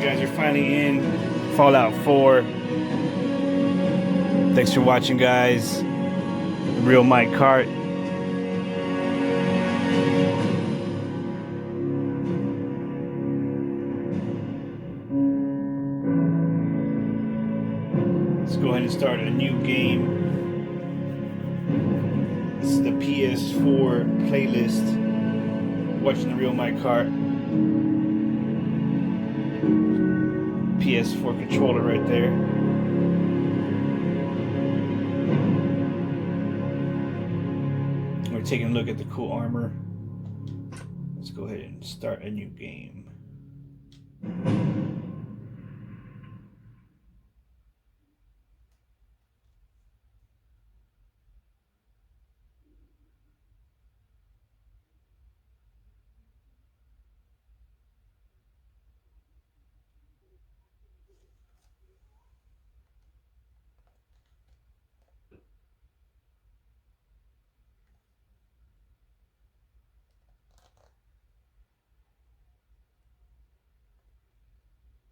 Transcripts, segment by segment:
guys are finally in Fallout 4. Thanks for watching, guys. The real Mike Cart. Let's go ahead and start a new game. This is the PS4 playlist. Watching the real Mike Cart. PS4 controller right there. We're taking a look at the cool armor. Let's go ahead and start a new game.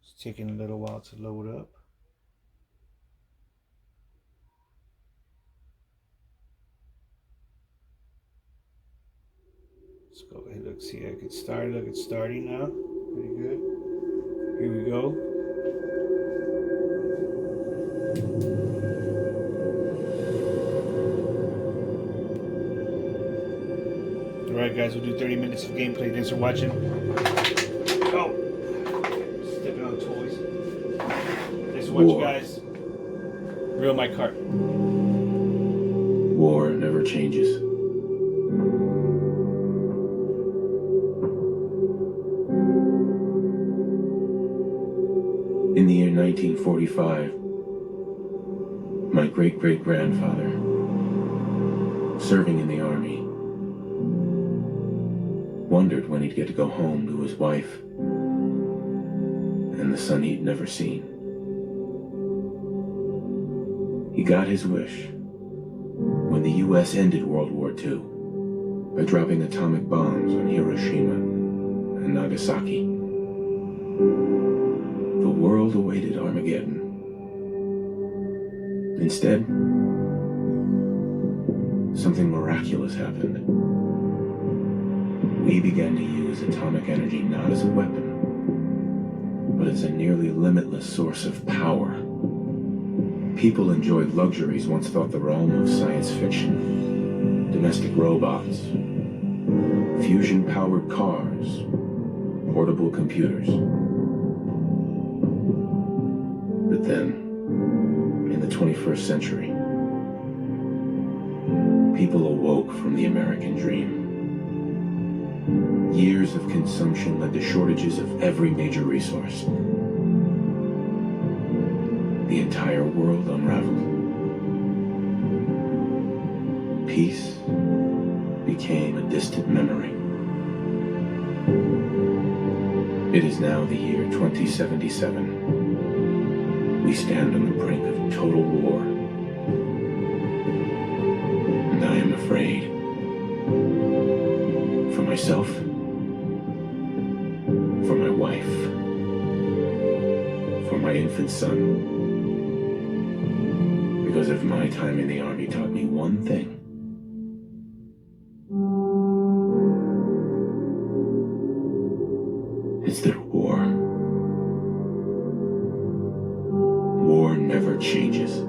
It's taking a little while to load up. Let's go ahead and look, see I can start. Look, it's starting now. Pretty good. Here we go. Alright guys, we'll do 30 minutes of gameplay. Thanks for watching. Oh! Stepping on toys. Thanks for watching, guys. Real Mike Cart. War never changes. In the year 1945, my great-great-grandfather, serving in the army, wondered when he'd get to go home to his wife and the son he'd never seen. He got his wish when the U.S. ended World War II by dropping atomic bombs on Hiroshima and Nagasaki. The world awaited Armageddon. Instead, something miraculous happened. We began to use atomic energy not as a weapon, but as a nearly limitless source of power. People enjoyed luxuries once thought the realm of science fiction. Domestic robots, fusion-powered cars, portable computers. But then, in the 21st century, people awoke from the American dream. Years of consumption led to shortages of every major resource. The entire world unraveled. Peace became a distant memory. It is now the year 2077. We stand on the brink of total war. And I am afraid. For myself. For my wife. For my infant son. Because if my time in the army taught me one thing, it's that war never changes.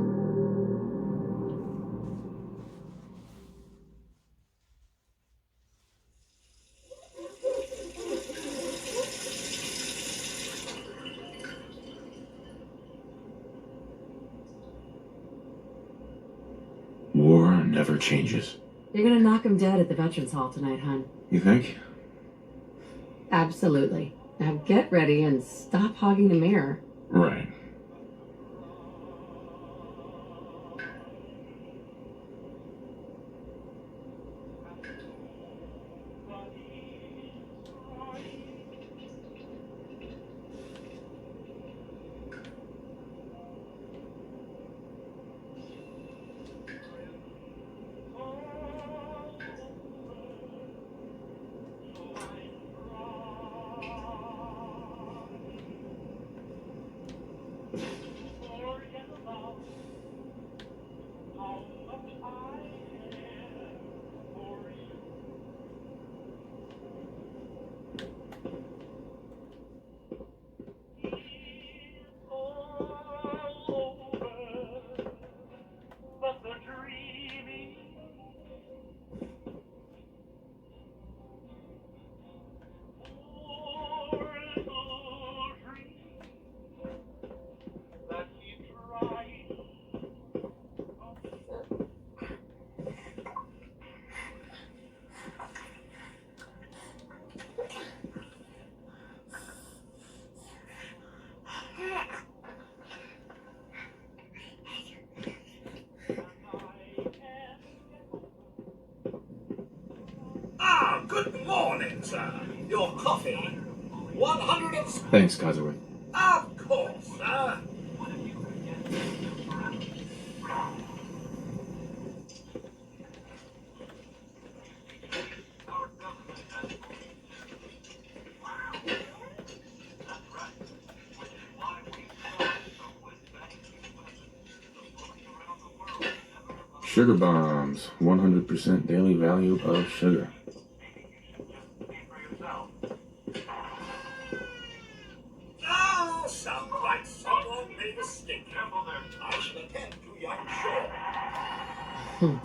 War never changes. You're gonna knock him dead at the Veterans Hall tonight, hon. You think? Absolutely. Now get ready and stop hogging the mirror. Right. Good morning, sir. Your coffee. 100 Thanks, Cosworth. Of course, sir. Sugar bombs. 100% daily value of sugar. Oh, sounds like someone made a mistake. I should attend to young Shaw.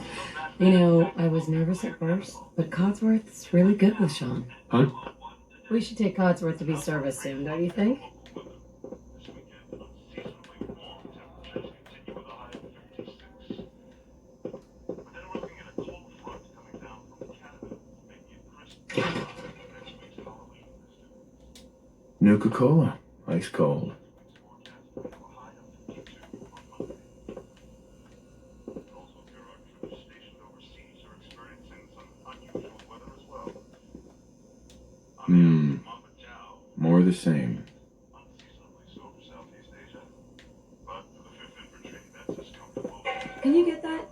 You know, I was nervous at first, but Codsworth's really good with Sean. Huh? We should take Codsworth to be serviced soon, don't you think? Nuka-Cola. Ice cold. More of the same. Can you get that?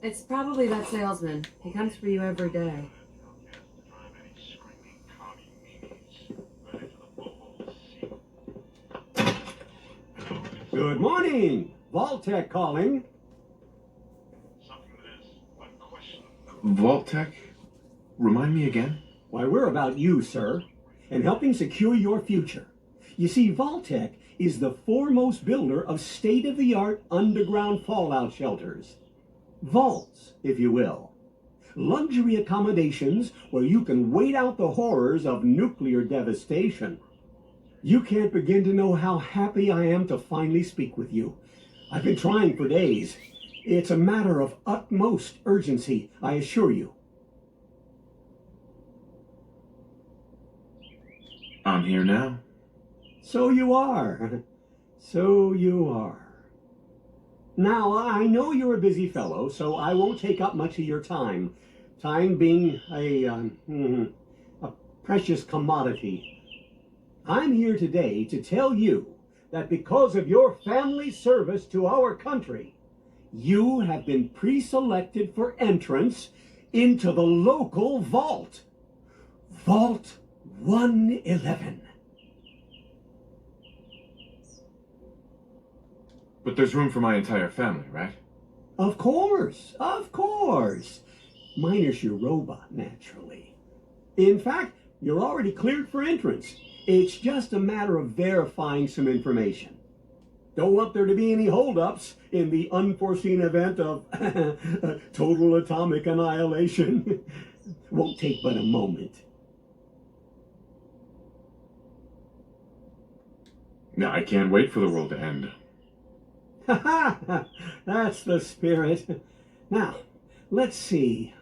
It's probably that salesman. He comes for you every day. Good morning! Vault-Tec calling. Vault-Tec? Remind me again? Why, we're about you, sir, and helping secure your future. You see, Vault-Tec is the foremost builder of state-of-the-art underground fallout shelters. Vaults, if you will. Luxury accommodations where you can wait out the horrors of nuclear devastation. You can't begin to know how happy I am to finally speak with you. I've been trying for days. It's a matter of utmost urgency, I assure you. I'm here now. So you are. So you are. Now, I know you're a busy fellow, so I won't take up much of your time. Time being a precious commodity. I'm here today to tell you that because of your family service to our country, you have been pre-selected for entrance into the local vault. Vault 111. But there's room for my entire family, right? Of course, of course. Minus your robot, naturally. In fact, you're already cleared for entrance. It's just a matter of verifying some information. Don't want there to be any holdups in the unforeseen event of total atomic annihilation. Won't take but a moment. No, I can't wait for the world to end. Ha ha! That's the spirit. Now, let's see.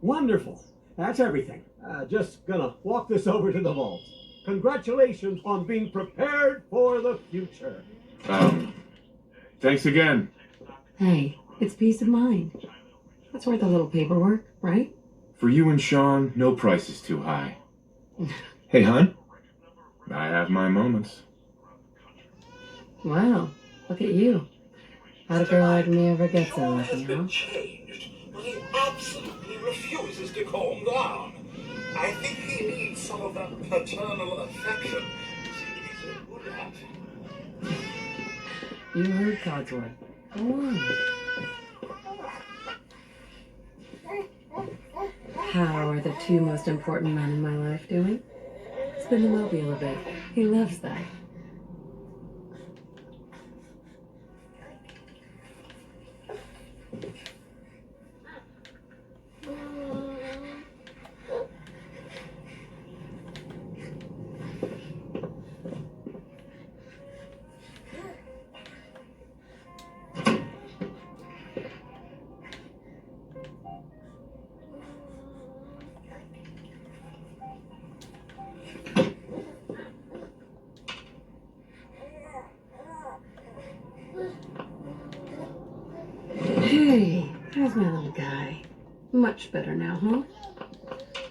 Wonderful. That's everything. Just gonna walk this over to the vault. Congratulations on being prepared for the future. Thanks again. Hey, it's peace of mind. That's worth a little paperwork, right? For you and Sean, no price is too high. Hey, hon. I have my moments. Wow, look at you. How'd a girl like me ever get so lucky, huh? Changed, but he absolutely refuses to calm down. I think he needs some of that paternal affection. He's a good lad. You heard Codsworth. Go on. How are the two most important men in my life doing? Spin the mobile a bit. He loves that. Hey, how's my little guy? Much better now, huh?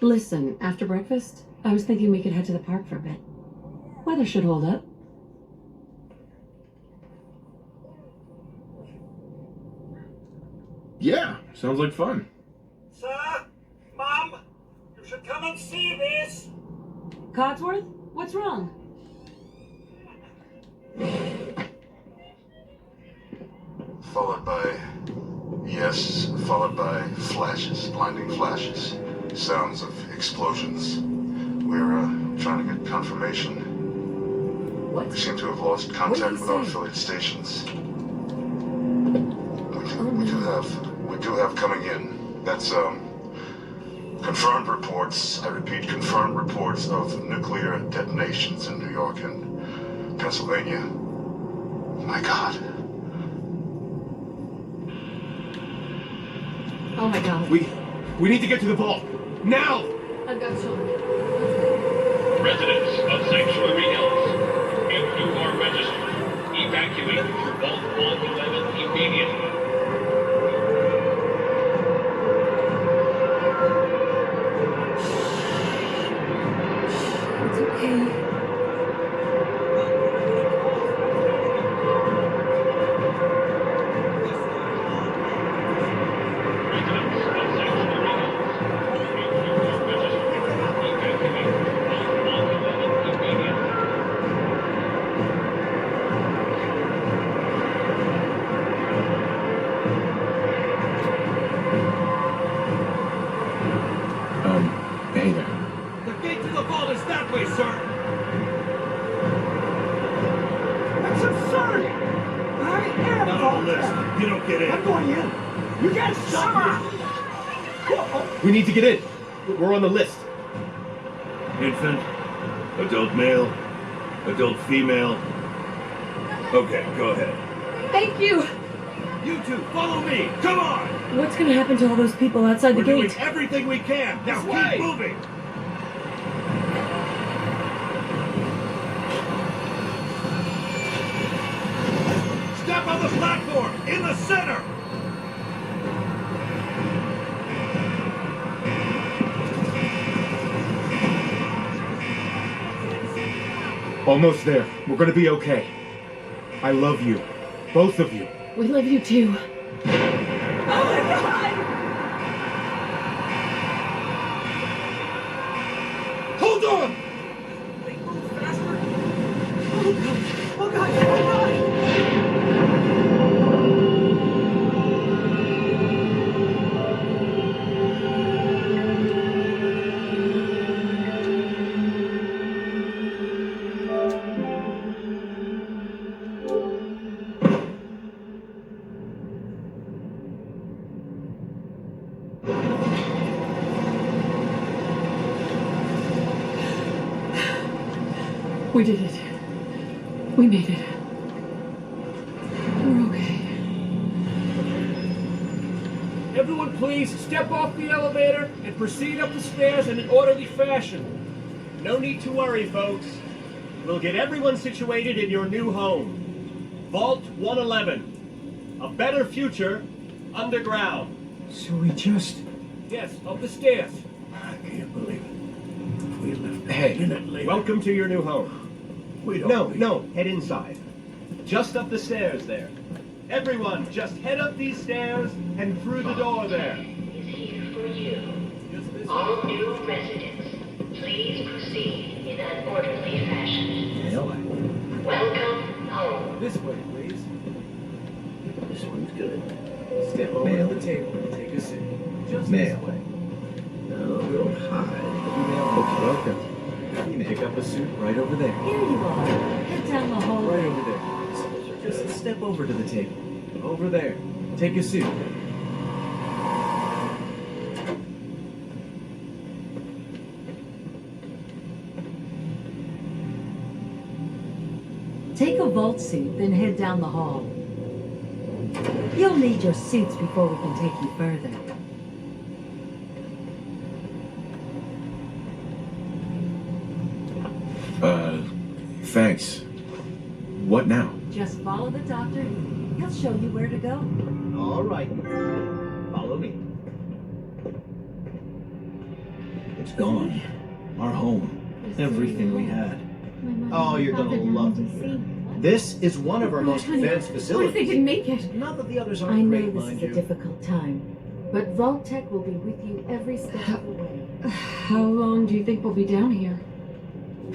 Listen, after breakfast, I was thinking we could head to the park for a bit. Weather should hold up. Yeah, sounds like fun. Sir, Mum, you should come and see this. Codsworth, what's wrong? Followed by flashes, blinding flashes, sounds of explosions. We're trying to get confirmation. What? We seem to have lost contact with our affiliate stations. We do have coming in. That's confirmed reports. I repeat, confirmed reports of nuclear detonations in New York and Pennsylvania. My God. Oh my god. We need to get to the vault. Now! I've got children. Residents of Sanctuary Hills, if you are registered, evacuate Vault 111 immediately. It's okay. Hey there. The gate to the vault is that way, sir! That's absurd! I am Not on the list. You don't get I'm in. going in! You guys stop me! We need to get in. We're on the list. Infant, adult male, adult female. Okay, go ahead. Thank you! You two, follow me. Come on. What's gonna happen to all those people outside We're the doing gate? everything we can. Now This way. keep moving. Step on the platform in the center. Almost there. We're gonna be okay. I love you. Both of you. We love you too. Hold on. Oh god! Oh god! We did it. We made it. We're okay. Everyone please step off the elevator and proceed up the stairs in an orderly fashion. No need to worry, folks. We'll get everyone situated in your new home. Vault 111. A better future underground. So we just... Yes, up the stairs. I can't believe it. We left a Hey, minute later. Welcome to your new home. We don't. No, head inside. Just up the stairs there. Everyone, just head up these stairs and through the door there. Is here for you. All new residents, This way, please. This one's good. Step over Mail. to the table and take a seat. Just Mail. this way. A little high. Okay. Pick up a suit right over there. Here you are. Head down the hall. Right over there. Just step over to the table. Over there. Take a seat. Take a vault suit, then head down the hall. You'll need your suits before we can take you further. Thanks. What now? Just follow the doctor. He'll show you where to go. All right. Follow me. It's gone. Our home. Everything we had. Oh, you're gonna love it here. This is one of our most advanced What if facilities. they didn't make it? Not that the others I aren't know great, this mind is a you. difficult time, but Vault Tech will be with you every step of the way. How long do you think we'll be down here?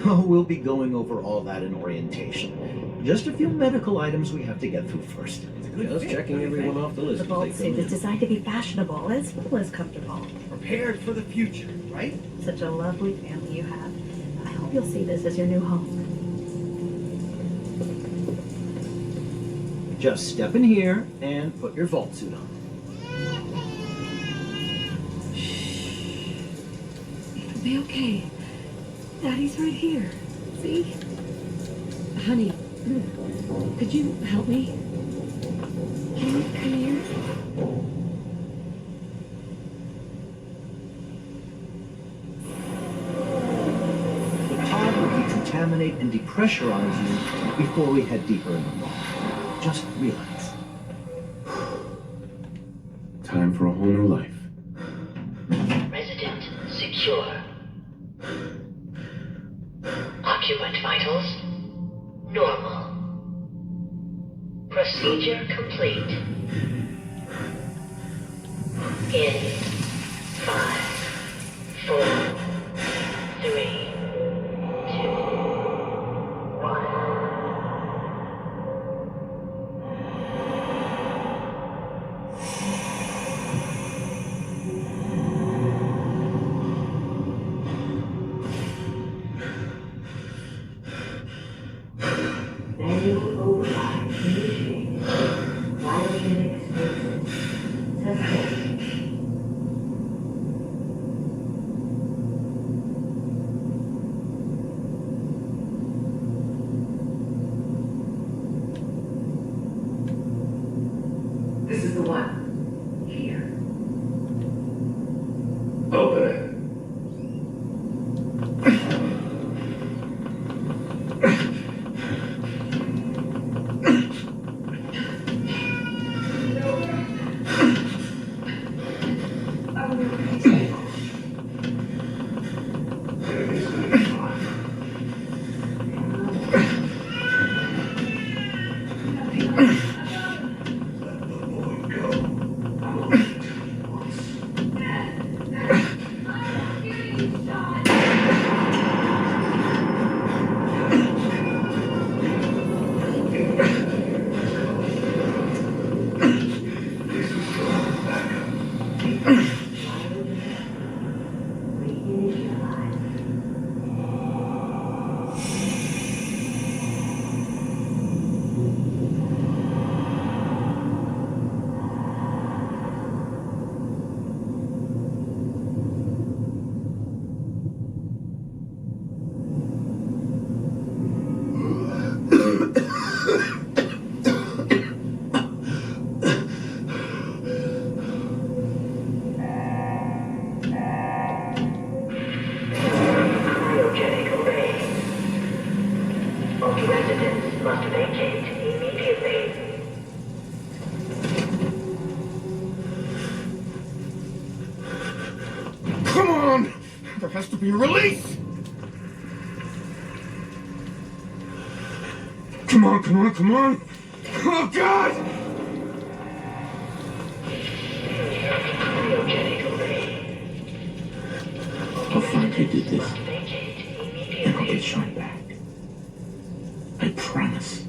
Oh, we'll be going over all that in orientation. Just a few medical items we have to get through first. Just checking everyone off the list. The Vault suit is designed to be fashionable as well as comfortable. Prepared for the future, right? Such a lovely family you have. I hope you'll see this as your new home. Just step in here and put your vault suit on. It'll be okay. Daddy's right here. See? Honey, could you help me? Can you come here? The pod will decontaminate and depressurize you before we head deeper in the vault. Just relax. Time for a whole new life. Resident secure. Occupant vitals normal. Procedure complete. In 5, 4, 3, 2, 1. This is the one. Here. Open it. Cryogenic array. All residents must vacate immediately. Come on! There has to be a release! Come on, come on, come on! Oh, God! Cryogenic array. I'll find who did this, Vacate and I'll immediately. get Sean back. I promise.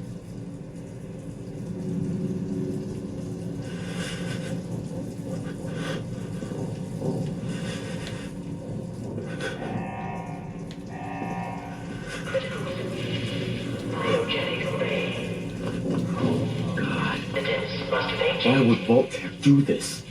Why would Vault-Tec do this?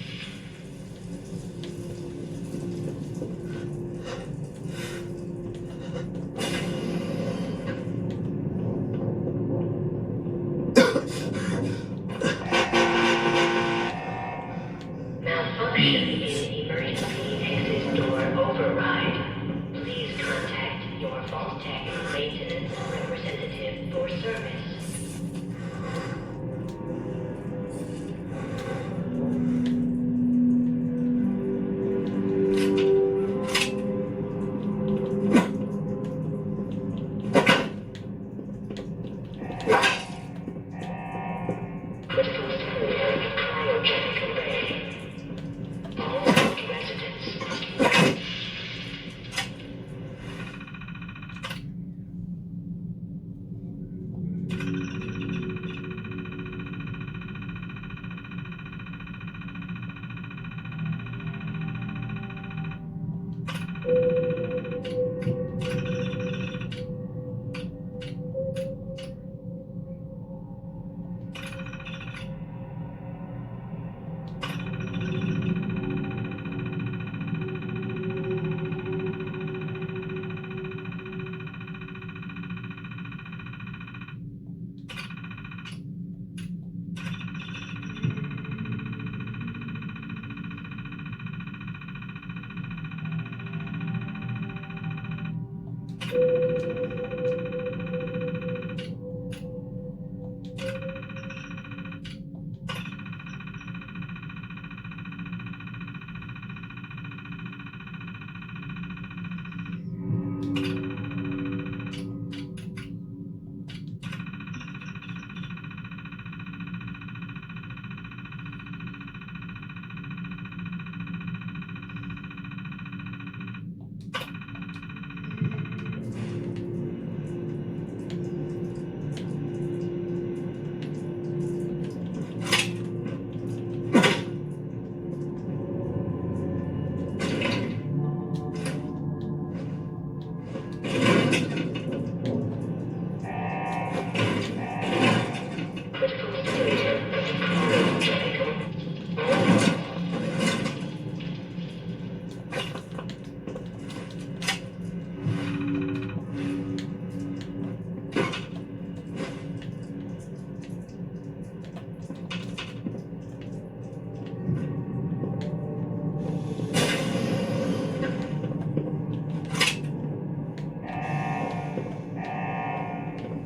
Malfunction in emergency exit door override. Please contact your Vault-Tec maintenance representative for service. Critical failure in cryogenic array. All Vault residents must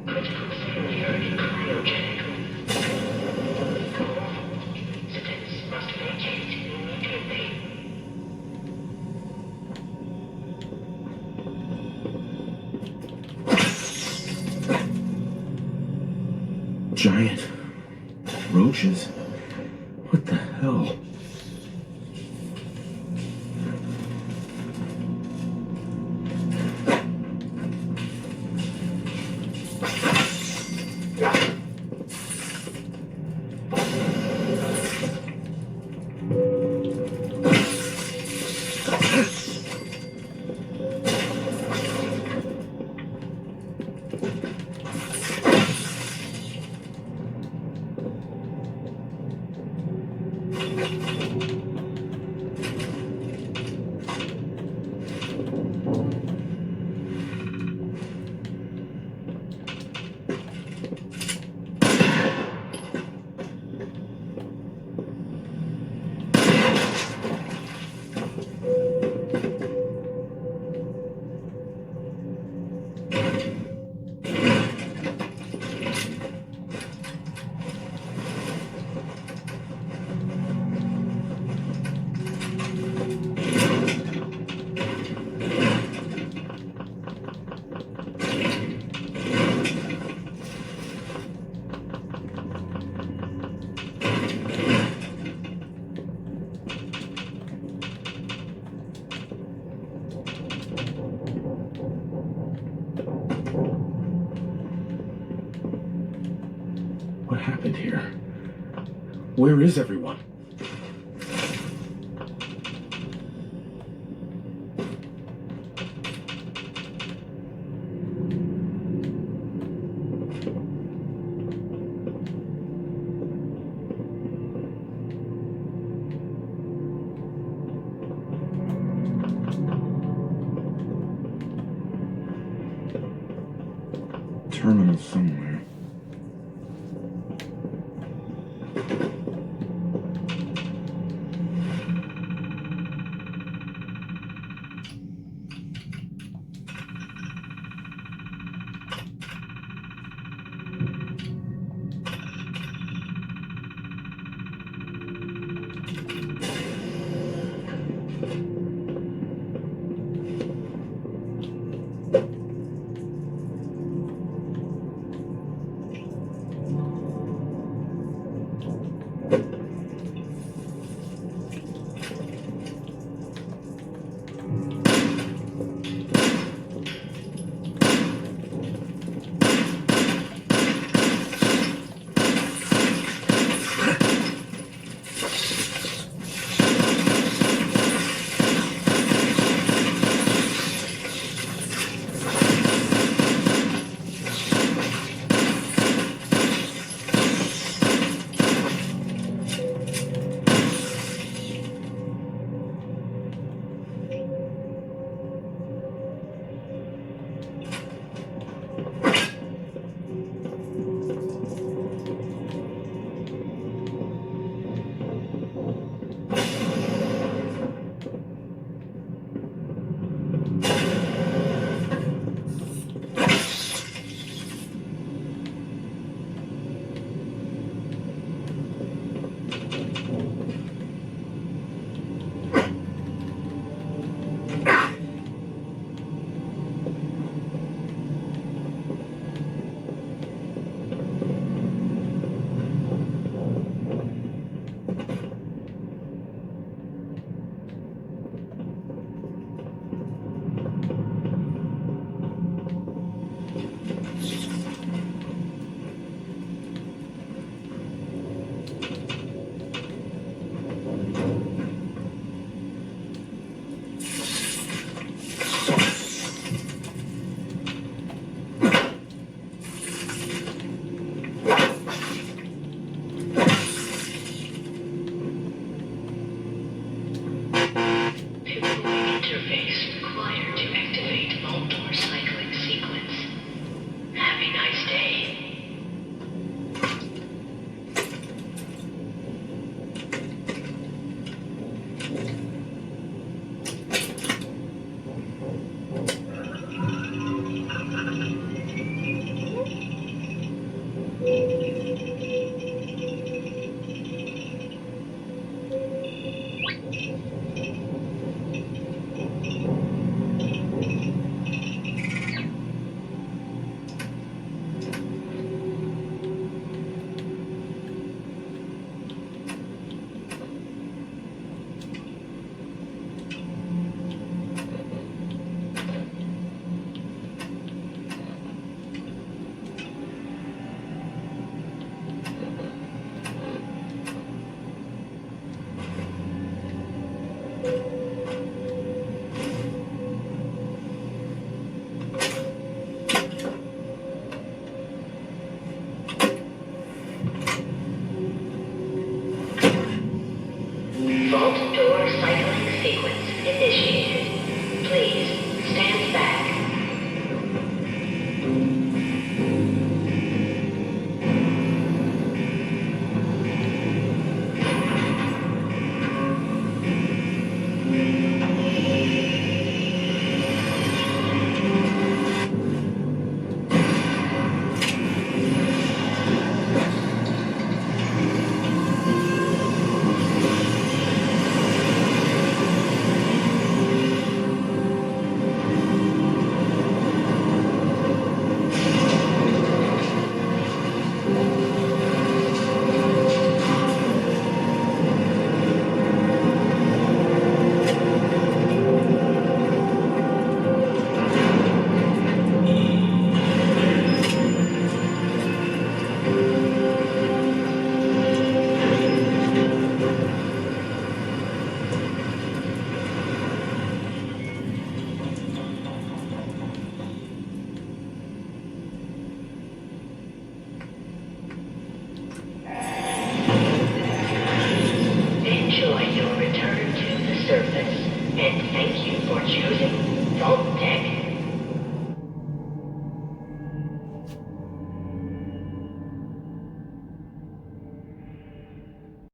critical failure in cryogenic. Critical failure in cryogenic. Residents must vacate immediately. Giant roaches? What the hell? What happened here? Where is everyone? terminal somewhere.